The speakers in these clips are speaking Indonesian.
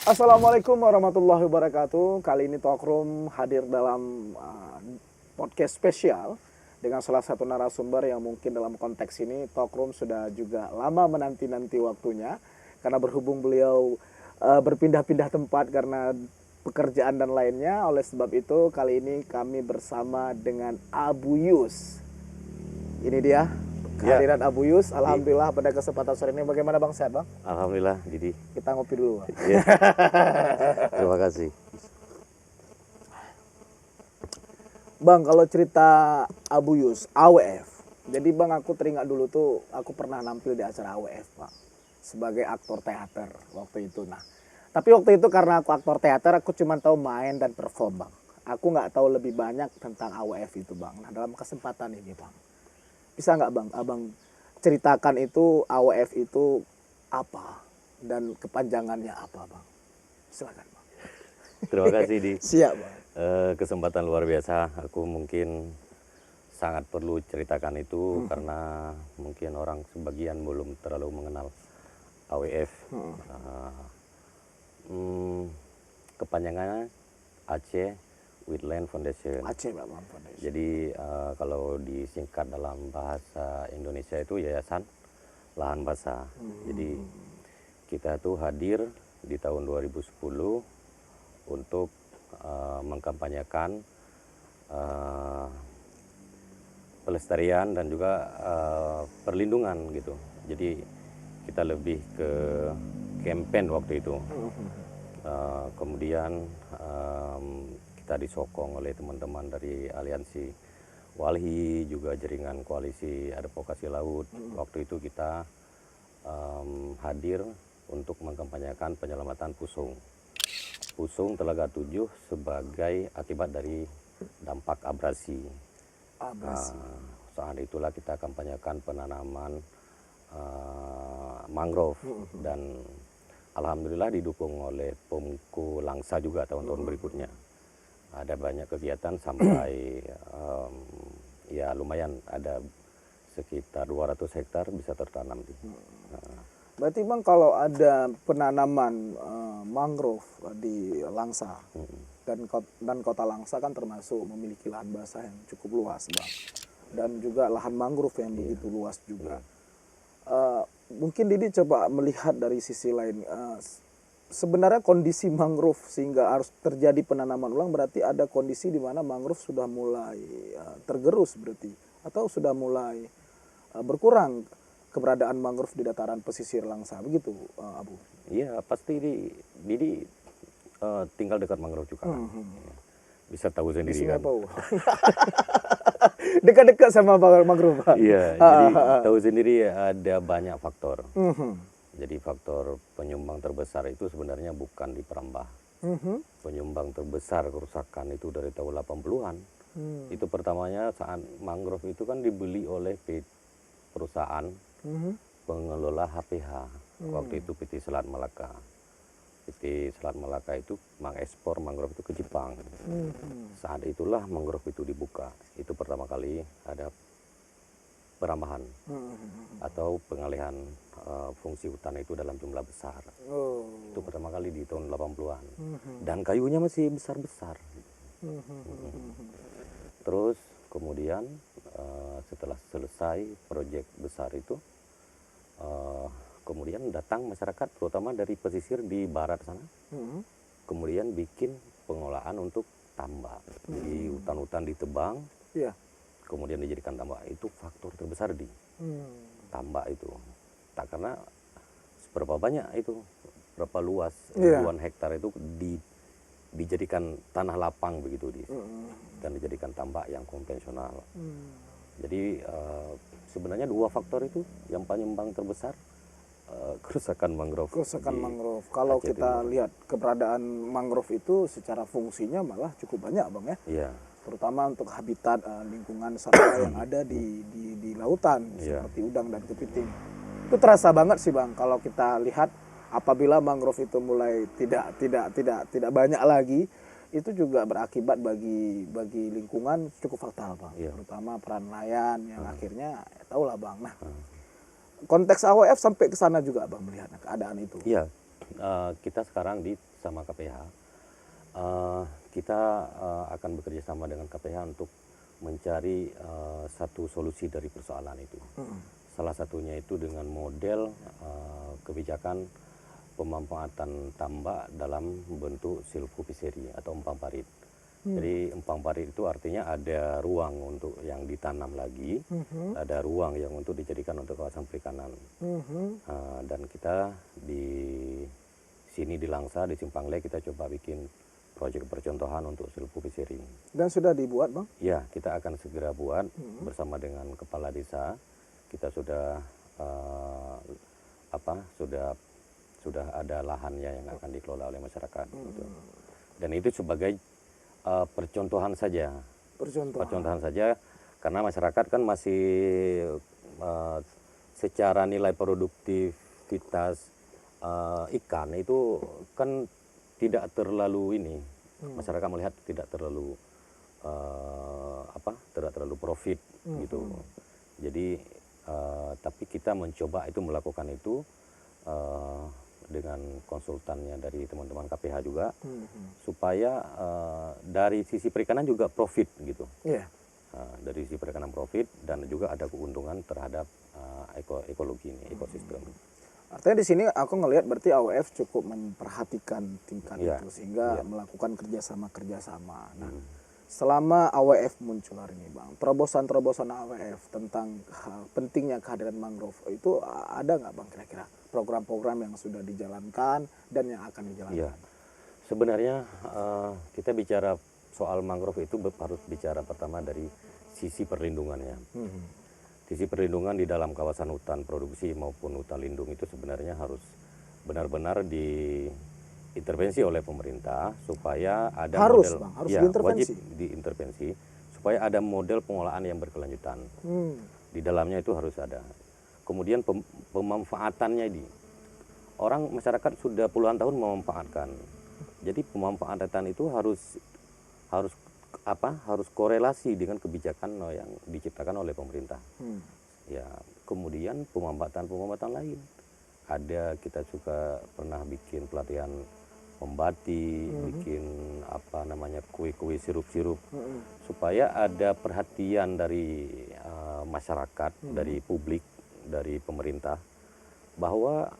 Assalamualaikum warahmatullahi wabarakatuh. Kali ini Talkroom hadir dalam podcast spesial dengan salah satu narasumber yang mungkin dalam konteks ini Talkroom sudah juga lama menanti-nanti waktunya. Karena berhubung beliau berpindah-pindah tempat karena pekerjaan dan lainnya. Oleh sebab itu kali ini kami bersama dengan Abu Yus. Ini dia kehadiran Abu Yus. Alhamdulillah pada kesempatan sore ini. Bagaimana Bang, sehat Bang? Alhamdulillah, Didi. Kita ngopi dulu Bang. Ya. Terima kasih. Bang, kalau cerita Abu Yus, AWF. Jadi Bang, aku teringat dulu tuh, aku pernah nampil di acara AWF Bang. Sebagai aktor teater waktu itu. Nah, tapi waktu itu karena aku aktor teater, aku cuma tahu main dan perform Bang. Aku nggak tahu lebih banyak tentang AWF itu Bang. Nah, dalam kesempatan ini Bang, bisa nggak Bang, Abang ceritakan itu AWF itu apa? Dan kepanjangannya apa Bang? Silakan Bang. Terima kasih, Di. Siap Bang. Kesempatan luar biasa. Aku mungkin sangat perlu ceritakan itu karena mungkin orang sebagian belum terlalu mengenal AWF. Kepanjangannya Aceh Wetland Foundation. Aceh Bang Foundation. Jadi kalau disingkat dalam bahasa Indonesia itu Yayasan Lahan Basah. Jadi kita tuh hadir di tahun 2010 untuk mengkampanyekan pelestarian dan juga perlindungan gitu. Jadi kita lebih ke campaign waktu itu. Kemudian kita disokong oleh teman-teman dari aliansi Walhi, juga jaringan koalisi advokasi laut. Waktu itu kita hadir untuk mengkampanyekan penyelamatan Pusung. Pusung Telaga 7 sebagai akibat dari dampak abrasi. Saat itulah kita kampanyekan penanaman mangrove dan alhamdulillah didukung oleh Pemko Langsa juga tahun-tahun berikutnya. Ada banyak kegiatan sampai ya lumayan, ada sekitar 200 hektar bisa tertanam. Berarti Bang, kalau ada penanaman mangrove di Langsa dan kota Langsa kan termasuk memiliki lahan basah yang cukup luas Bang, dan juga lahan mangrove yang begitu luas juga. Mungkin Didi coba melihat dari sisi lain, sebenarnya kondisi mangrove sehingga harus terjadi penanaman ulang, berarti ada kondisi di mana mangrove sudah mulai tergerus berarti, atau sudah mulai berkurang keberadaan mangrove di dataran pesisir Langsa, begitu Abu? Iya, pasti Didi tinggal dekat mangrove juga. Bisa tahu sendiri kan. Dekat-dekat sama mangrove. Iya, jadi tahu sendiri ada banyak faktor. Jadi faktor penyumbang terbesar itu sebenarnya bukan di Perambah. Penyumbang terbesar kerusakan itu dari tahun 80-an. Itu pertamanya saat mangrove itu kan dibeli oleh perusahaan pengelola HPH. Waktu itu PT Selat Malaka. PT Selat Malaka itu mengekspor mangrove itu ke Jepang. Saat itulah mangrove itu dibuka. Itu pertama kali ada perambahan atau pengalihan fungsi hutan itu dalam jumlah besar. Itu pertama kali di tahun 80-an. Dan kayunya masih besar-besar. Terus kemudian setelah selesai proyek besar itu, kemudian datang masyarakat terutama dari pesisir di barat sana, kemudian bikin pengolahan untuk tambak. Jadi hutan-hutan ditebang, kemudian dijadikan tambak. Itu faktor terbesar di tambak itu. Tak karena seberapa banyak itu, berapa luas, ribuan hektar itu dijadikan tanah lapang begitu dan dijadikan tambak yang konvensional. Jadi sebenarnya dua faktor itu yang penyumbang terbesar kerusakan mangrove. Mangrove. Kalau Aceh kita Timur. lihat keberadaan mangrove itu secara fungsinya malah cukup banyak Bang ya. Iya. Terutama untuk habitat lingkungan satwa yang ada di lautan seperti udang dan kepiting. Itu terasa banget sih Bang kalau kita lihat apabila mangrove itu mulai tidak banyak lagi, itu juga berakibat bagi lingkungan cukup fatal Bang. Terutama peran nelayan yang akhirnya tahulah Bang. Nah, konteks AWF sampai ke sana juga Bang melihat keadaan itu. Iya, kita sekarang sama KPH, kita akan bekerja sama dengan KPH untuk mencari satu solusi dari persoalan itu. Salah satunya itu dengan model kebijakan pemanfaatan tambak dalam bentuk silvofisery atau empang parit. Jadi empang parit itu artinya ada ruang untuk yang ditanam lagi, ada ruang yang untuk dijadikan untuk kawasan perikanan. Dan kita di sini di Langsa, di Simpang Le, kita coba bikin proyek percontohan untuk silvofisery. Dan sudah dibuat, Bang? Ya, kita akan segera buat bersama dengan kepala desa. Kita sudah sudah ada lahannya yang akan dikelola oleh masyarakat. Gitu. Dan itu sebagai percontohan saja. Percontohan saja, karena masyarakat kan masih secara nilai produktivitas ikan itu kan tidak terlalu ini. Masyarakat melihat tidak terlalu tidak terlalu profit gitu. Jadi tapi kita mencoba itu melakukan itu dengan konsultannya dari teman-teman KPH juga, supaya dari sisi perikanan juga profit gitu. Dari sisi perikanan profit dan juga ada keuntungan terhadap ekologi ini, ekosistem. Artinya di sini aku ngelihat berarti AOF cukup memperhatikan tingkat itu sehingga melakukan kerjasama. Nah, selama AWF muncul hari ini, Bang, terobosan-terobosan AWF tentang pentingnya kehadiran mangrove itu ada nggak, Bang, kira-kira program-program yang sudah dijalankan dan yang akan dijalankan? Iya, sebenarnya kita bicara soal mangrove itu harus bicara pertama dari sisi perlindungannya. Sisi perlindungan di dalam kawasan hutan produksi maupun hutan lindung itu sebenarnya harus benar-benar diintervensi oleh pemerintah supaya ada model, Bang, harus wajib diintervensi supaya ada model pengolahan yang berkelanjutan. Di dalamnya itu harus ada. Kemudian pemanfaatannya ini, masyarakat sudah puluhan tahun memanfaatkan. Jadi pemanfaatan itu harus korelasi dengan kebijakan yang diciptakan oleh pemerintah. Ya, kemudian pemanfaatan lain. Kita juga pernah bikin pelatihan membati, bikin kue-kue sirup-sirup, supaya ada perhatian dari masyarakat, dari publik, dari pemerintah, bahwa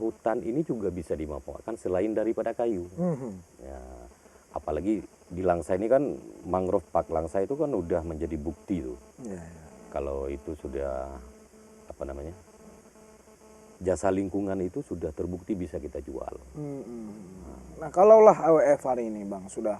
hutan ini juga bisa dimanfaatkan selain daripada kayu. Ya, apalagi di Langsa ini kan mangrove park Langsa itu kan udah menjadi bukti tuh. Kalau itu sudah jasa lingkungan itu sudah terbukti bisa kita jual. Nah, kalaulah AWF hari ini, Bang, sudah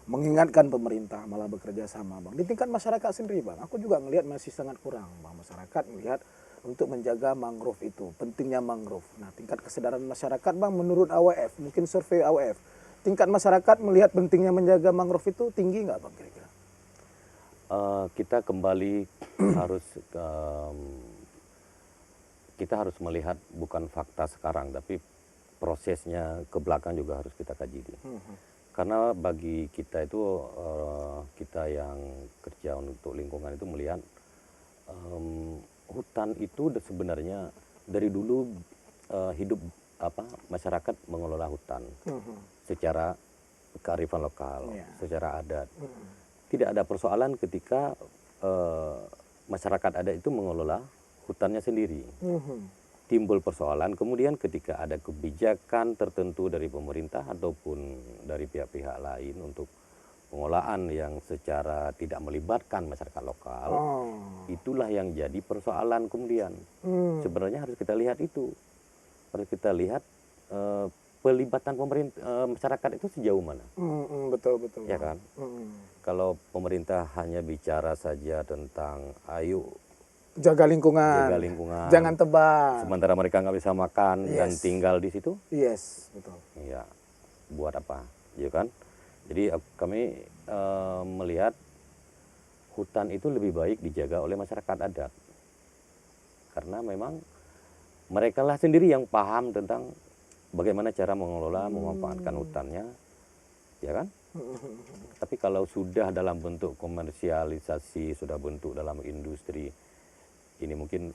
mengingatkan pemerintah malah bekerja sama, Bang, di tingkat masyarakat sendiri, Bang, aku juga ngelihat masih sangat kurang, Bang. Masyarakat melihat untuk menjaga mangrove itu, pentingnya mangrove. Nah, tingkat kesadaran masyarakat, Bang, menurut AWF, mungkin survei AWF, tingkat masyarakat melihat pentingnya menjaga mangrove itu tinggi nggak, Bang, kira-kira? Kita kembali kita harus melihat bukan fakta sekarang, tapi prosesnya ke belakang juga harus kita kaji. Karena bagi kita itu, kita yang kerja untuk lingkungan itu melihat hutan itu sebenarnya dari dulu hidup masyarakat mengelola hutan secara kearifan lokal, secara adat. Tidak ada persoalan ketika masyarakat adat itu mengelola hutannya sendiri. Timbul persoalan kemudian ketika ada kebijakan tertentu dari pemerintah ataupun dari pihak-pihak lain untuk pengolahan yang secara tidak melibatkan masyarakat lokal, itulah yang jadi persoalan kemudian. Sebenarnya harus kita lihat itu. Harus kita lihat pelibatan masyarakat itu sejauh mana. Betul. Ya kan? Kalau pemerintah hanya bicara saja tentang ayo jaga lingkungan, jangan tebang. Sementara mereka nggak bisa makan dan tinggal di situ. Betul. Iya, buat apa, ya kan? Jadi kami melihat hutan itu lebih baik dijaga oleh masyarakat adat, karena memang mereka lah sendiri yang paham tentang bagaimana cara mengelola, memanfaatkan hutannya, ya kan? Tapi kalau sudah dalam bentuk komersialisasi, sudah bentuk dalam industri, ini mungkin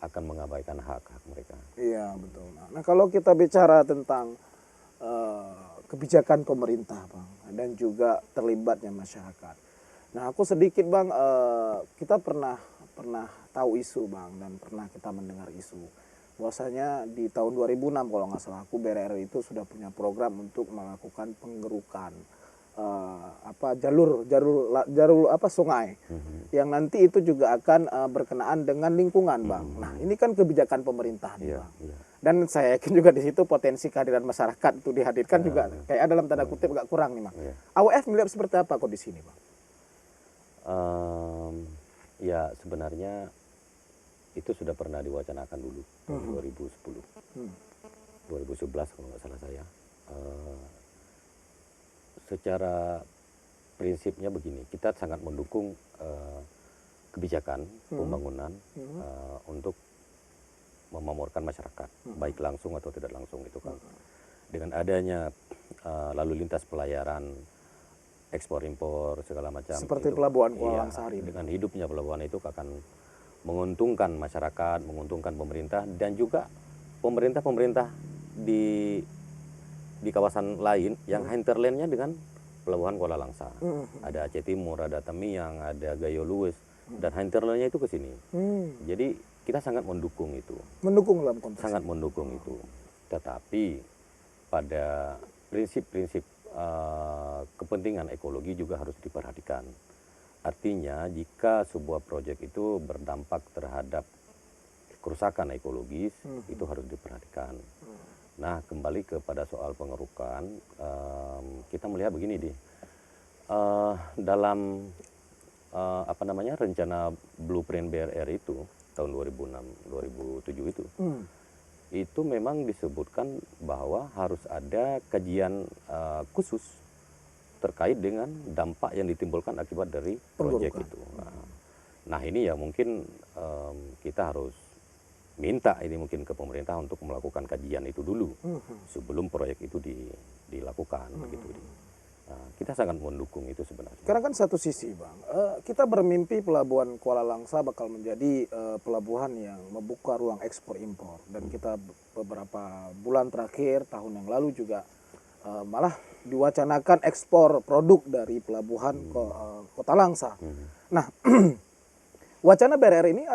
akan mengabaikan hak-hak mereka. Iya betul. Nah kalau kita bicara tentang kebijakan pemerintah bang dan juga terlibatnya masyarakat. Nah aku sedikit bang, kita pernah tahu isu bang dan pernah kita mendengar isu bahwasanya di tahun 2006 kalau nggak salah aku BRRI itu sudah punya program untuk melakukan penggerukan jalur sungai yang nanti itu juga akan berkenaan dengan lingkungan bang. Nah ini kan kebijakan pemerintah nih bang. Dan saya yakin juga di situ potensi kehadiran masyarakat itu dihadirkan juga kayak dalam tanda kutip agak kurang nih bang. AWF melihat seperti apa kok di sini bang? Ya sebenarnya itu sudah pernah diwacanakan dulu tahun 2010, 2011 kalau nggak salah saya. Secara prinsipnya begini, kita sangat mendukung kebijakan pembangunan untuk memamorkan masyarakat, baik langsung atau tidak langsung itu kan. Dengan adanya lalu lintas pelayaran, ekspor impor segala macam. Seperti itu, pelabuhan Kuala Langsa hari ini. Dengan hidupnya pelabuhan itu akan menguntungkan masyarakat, menguntungkan pemerintah dan juga pemerintah di kawasan lain yang hinterlandnya dengan pelabuhan Kuala Langsa. Ada Aceh Timur, ada Tamiang, ada Gayo Luwes dan hinterlandnya itu ke sini. Jadi kita sangat mendukung itu. Mendukung dalam konteks. Sangat mendukung itu. Tetapi pada prinsip-prinsip kepentingan ekologi juga harus diperhatikan. Artinya jika sebuah proyek itu berdampak terhadap kerusakan ekologis, itu harus diperhatikan. Nah, kembali kepada soal pengerukan, kita melihat begini dalam rencana blueprint BRR itu tahun 2006-2007 itu memang disebutkan bahwa harus ada kajian khusus terkait dengan dampak yang ditimbulkan akibat dari proyek itu. Nah ini ya mungkin kita harus minta ini mungkin ke pemerintah untuk melakukan kajian itu dulu sebelum proyek itu dilakukan begitu. Nah, kita sangat mendukung itu sebenarnya. Karena kan satu sisi bang, kita bermimpi pelabuhan Kuala Langsa bakal menjadi pelabuhan yang membuka ruang ekspor impor. Dan kita beberapa bulan terakhir, tahun yang lalu juga malah diwacanakan ekspor produk dari pelabuhan Kota Langsa. Nah, wacana BRR ini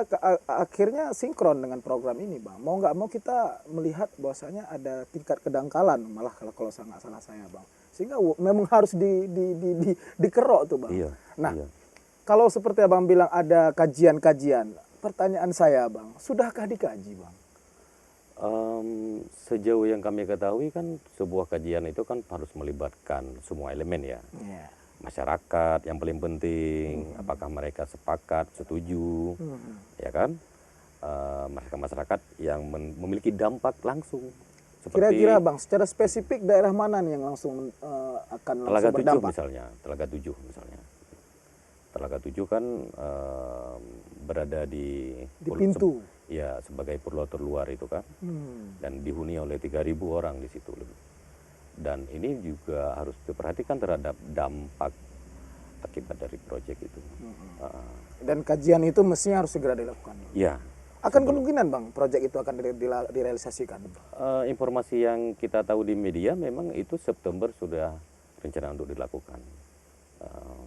akhirnya sinkron dengan program ini bang. Mau nggak mau kita melihat bahwasanya ada tingkat kedangkalan, malah kalau nggak salah saya bang. Sehingga memang harus dikerok tuh bang. Iya, nah, kalau seperti abang bilang ada kajian-kajian, pertanyaan saya bang, sudahkah dikaji bang? Sejauh yang kami ketahui kan sebuah kajian itu kan harus melibatkan semua elemen ya. Masyarakat yang paling penting, apakah mereka sepakat, setuju, ya kan? Masyarakat yang memiliki dampak langsung. Kira-kira bang, secara spesifik daerah mana nih yang langsung akan langsung berdampak? Telaga 7 misalnya. Telaga 7 kan berada di pintu. Ya, sebagai pulau terluar itu kan. Dan dihuni oleh 3.000 orang di situ. Dan ini juga harus diperhatikan terhadap dampak akibat dari proyek itu. Dan kajian itu mestinya harus segera dilakukan. Iya. Akan kemungkinan bang, proyek itu akan direalisasikan? Informasi yang kita tahu di media memang itu September sudah rencana untuk dilakukan.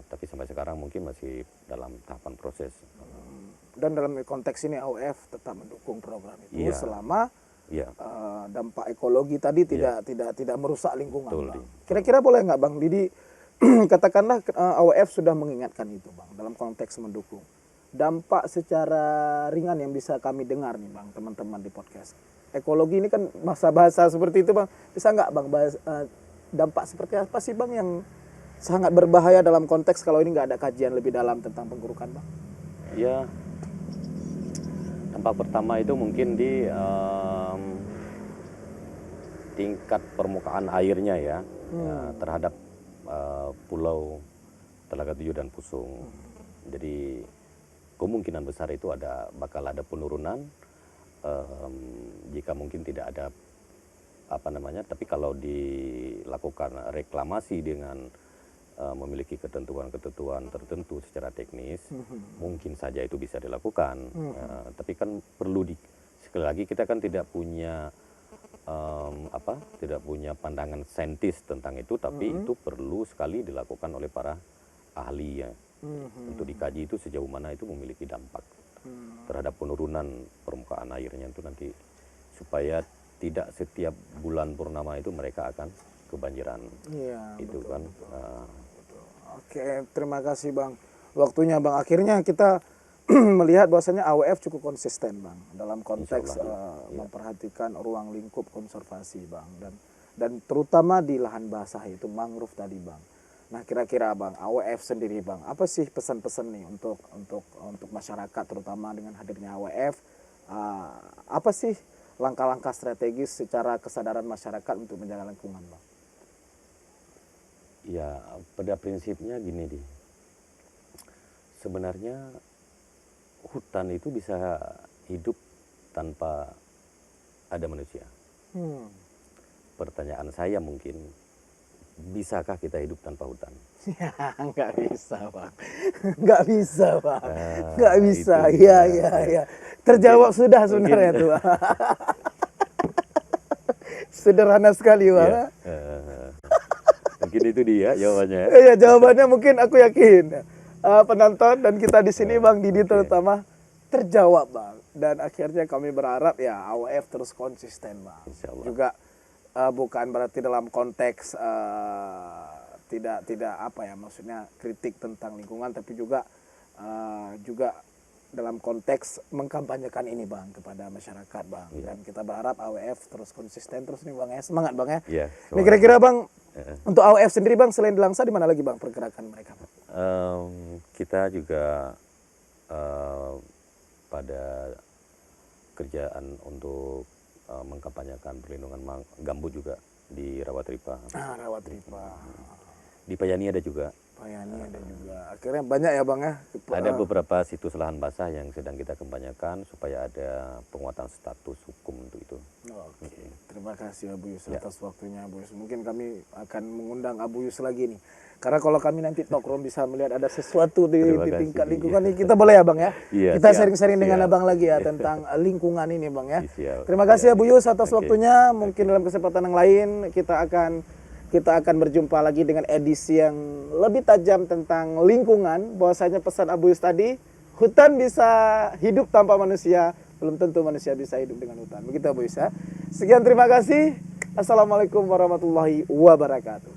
Tapi sampai sekarang mungkin masih dalam tahapan proses. Dan dalam konteks ini AWF tetap mendukung program itu selama dampak ekologi tadi tidak merusak lingkungan. Bang. Kira-kira boleh nggak bang Didi katakanlah AWF sudah mengingatkan itu bang dalam konteks mendukung. Dampak secara ringan yang bisa kami dengar nih bang, teman-teman di podcast. Ekologi ini kan bahasa seperti itu bang. Bisa nggak bang bahas dampak seperti apa sih bang yang sangat berbahaya dalam konteks kalau ini nggak ada kajian lebih dalam tentang penggerukan bang? Ya, dampak pertama itu mungkin di tingkat permukaan airnya ya, terhadap pulau Telaga 7 dan Pusung. Jadi kemungkinan besar itu bakal ada penurunan jika mungkin tidak ada tapi kalau dilakukan reklamasi dengan memiliki ketentuan-ketentuan tertentu secara teknis, mungkin saja itu bisa dilakukan. Tapi kan perlu sekali lagi kita kan tidak punya tidak punya pandangan saintis tentang itu, tapi itu perlu sekali dilakukan oleh para ahli ya, untuk dikaji itu sejauh mana itu memiliki dampak terhadap penurunan permukaan airnya itu nanti, supaya tidak setiap bulan purnama itu mereka akan kebanjiran. Iya, Itu betul, kan. betul. Oke, terima kasih Bang. Waktunya Bang. Akhirnya kita melihat bahwasanya AWF cukup konsisten Bang dalam konteks memperhatikan ruang lingkup konservasi Bang, dan terutama di lahan basah itu mangrove tadi Bang. Nah, kira-kira Bang, AWF sendiri Bang, apa sih pesan-pesan nih untuk masyarakat terutama dengan hadirnya AWF? Apa sih langkah-langkah strategis secara kesadaran masyarakat untuk menjaga lingkungan Bang? Ya, pada prinsipnya gini di, sebenarnya hutan itu bisa hidup tanpa ada manusia. Pertanyaan saya mungkin, bisakah kita hidup tanpa hutan? Ya, nggak bisa Bang, nggak bisa Bang, nggak Nah, bisa. itu Iya, dia. iya, iya. Terjawab sudah sebenarnya tuh Bang. Sederhana sekali Bang. Ya, mungkin itu dia jawabannya. Iya, jawabannya mungkin aku yakin penonton dan kita di sini Bang Didi terutama terjawab Bang. Dan akhirnya kami berharap ya AWF terus konsisten Bang. Insyaallah. Juga bukan berarti dalam konteks tidak apa ya, maksudnya kritik tentang lingkungan, tapi juga dalam konteks mengkampanyekan ini Bang kepada masyarakat Bang. Dan kita berharap AWF terus konsisten terus nih Bang ya. Semangat Bang ya. Iya, Ini kira-kira Bang untuk AWF sendiri Bang, selain di Langsa di mana lagi Bang pergerakan mereka Bang? Kita juga pada kerjaan untuk mengkampanyekan perlindungan gambut juga di Rawatripa. Rawatripa. Di Payani ada juga. Payani ada juga. Akhirnya banyak ya Bang ya. Ada beberapa situs lahan basah yang sedang kita kampanyekan supaya ada penguatan status hukum untuk itu. Oke, terima kasih Abu Yus atas waktunya Abu Yus. Mungkin kami akan mengundang Abu Yus lagi nih. Karena kalau kami nanti talk room bisa melihat ada sesuatu di tingkat lingkungan ini, kita boleh ya Bang ya? Iya, kita siap, sharing-sharing dengan siap. Abang lagi ya tentang lingkungan ini Bang ya. Siap. Terima kasih Abu Yus atas Oke. waktunya. Mungkin dalam kesempatan yang lain kita akan berjumpa lagi dengan edisi yang lebih tajam tentang lingkungan. Bahwasanya pesan Abu Yus tadi, hutan bisa hidup tanpa manusia, belum tentu manusia bisa hidup dengan hutan. Begitu Abu Yus ya. Sekian, terima kasih. Assalamualaikum warahmatullahi wabarakatuh.